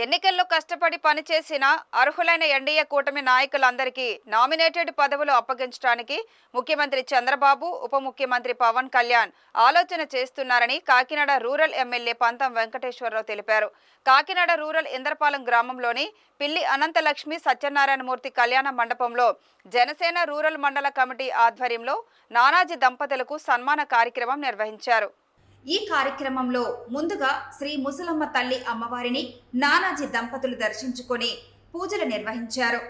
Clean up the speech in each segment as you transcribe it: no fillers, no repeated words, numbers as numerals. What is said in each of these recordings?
ఎన్నికల్లో కష్టపడి పనిచేసిన అర్హులైన ఎన్డీఏ కూటమి నాయకులందరికీ నామినేటెడ్ పదవులు అప్పగించడానికి ముఖ్యమంత్రి చంద్రబాబు, ఉప ముఖ్యమంత్రి పవన్ కళ్యాణ్ ఆలోచన చేస్తున్నారని కాకినాడ రూరల్ ఎమ్మెల్యే పంతం వెంకటేశ్వరరావు తెలిపారు. కాకినాడ రూరల్ ఇంద్రపాలెం గ్రామంలోని పిల్లి అనంతలక్ష్మి సత్యనారాయణమూర్తి కళ్యాణ మండపంలో జనసేన రూరల్ మండల కమిటీ ఆధ్వర్యంలో నానాజీ దంపతులకు సన్మాన కార్యక్రమం నిర్వహించారు. ఈ కార్యక్రమంలో ముందుగా శ్రీ ముసలమ్మ తల్లి అమ్మవారిని నానాజీ దంపతులు దర్శించుకొని పూజలు నిర్వహించారు.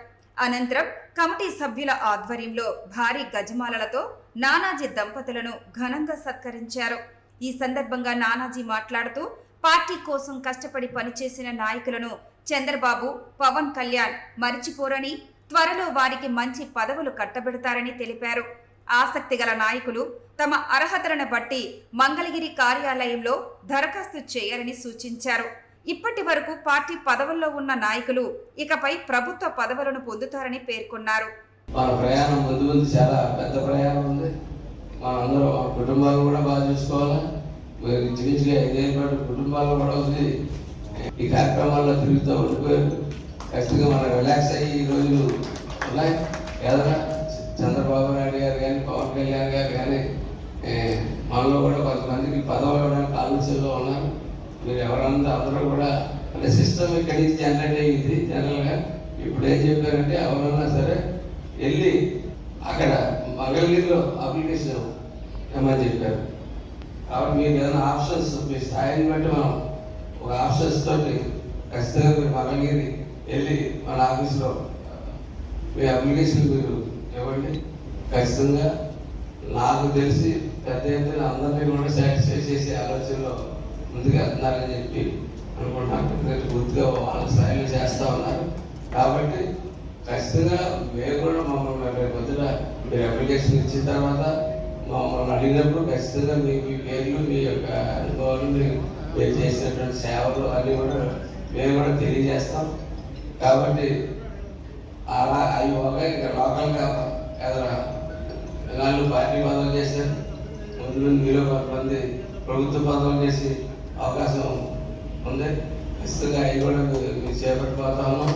అనంతరం కమిటీ సభ్యుల ఆధ్వర్యంలో భారీ గజమాలలతో నానాజీ దంపతులను ఘనంగా సత్కరించారు. ఈ సందర్భంగా నానాజీ మాట్లాడుతూ పార్టీ కోసం కష్టపడి పనిచేసిన నాయకులను చంద్రబాబు, పవన్ కళ్యాణ్ మరిచిపోరని, త్వరలో వారికి మంచి పదవులు కట్టబెడతారని తెలిపారు. ఆసక్తి గల నాయకులు తమ అర్హతలను బట్టి మంగళగిరి కార్యాలయంలో దరఖాస్తు చేయాలని సూచించారు. ఇప్పటి వరకు పార్టీ పదవుల్లో ఉన్న నాయకులు ఇకపై ప్రభుత్వ పదవులను పొందుతారని పేర్కొన్నారు. మన ప్రయాణం ముందు ముందు చాలా పెద్ద ప్రయాణం ఉంది. మనందరూ కుటుంబాలు కూడా బాగా చూసుకోవాలి. ఇంచుమించుగా 5 ఏళ్ళ పాటు కుటుంబాలు కూడా ఉంది. ఈ కార్యక్రమాల్లో తిరుగుతూ ఉండిపోయారు. ఖచ్చితంగా మనం రిలాక్స్ అయ్యి ఈ రోజులు ఉన్నాయి. ఏదైనా చంద్రబాబు నాయుడు గారు కానీ, పవన్ కళ్యాణ్ గారు కానీ మనలో కూడా కొంతమందికి పదవులు ఇవ్వడానికి ఆలోచనలో ఉన్నారు. మీరు ఎవరన్నా అందరూ కూడా అంటే సిస్టమ్ ఇక్కడి నుంచి జనరేట్ అయ్యింది. జనరల్గా ఇప్పుడు ఏం చెప్పారంటే ఎవరన్నా సరే వెళ్ళి అక్కడ మంగళగిరిలో అప్లికేషన్ ఇవ్వమని చెప్పారు. కాబట్టి మీరు ఏదైనా ఆప్షన్స్ మీ స్థాయిని బట్టి మనం ఒక ఆప్షన్స్ తోటి ఖచ్చితంగా మీరు మంగళగిరి వెళ్ళి మన ఆఫీస్లో మీ అప్లికేషన్ మీరు ఇవ్వండి. ఖచ్చితంగా నాకు తెలిసి పెద్ద ఎత్తున అందరినీ కూడా సాటిస్ఫై చేసే ఆలోచనలో ముందుకు వెళ్తున్నారని చెప్పి అనుకుంటున్నాను. పూర్తిగా వాళ్ళ స్థాయిలో చేస్తూ ఉన్నారు. కాబట్టి ఖచ్చితంగా మేము కూడా మమ్మల్ని రేపు పొద్దున మీరు అప్లికేషన్ ఇచ్చిన తర్వాత మమ్మల్ని అడిగినప్పుడు ఖచ్చితంగా మీ పేర్లు, మీ యొక్క అనుభవాలు, మీరు చేసినటువంటి సేవలు అన్నీ కూడా మేము కూడా తెలియజేస్తాం. కాబట్టి అలా అవి ఒక ఇంకా లోకల్గా ఎలాంటి పార్టీ పదవులు చేశారు. ముందు మీలో కొంతమంది ప్రభుత్వ పదవులు చేసి అవకాశం ఉంది. ఖచ్చితంగా అవి కూడా మీరు చేపట్టిపోతా ఉన్నాం.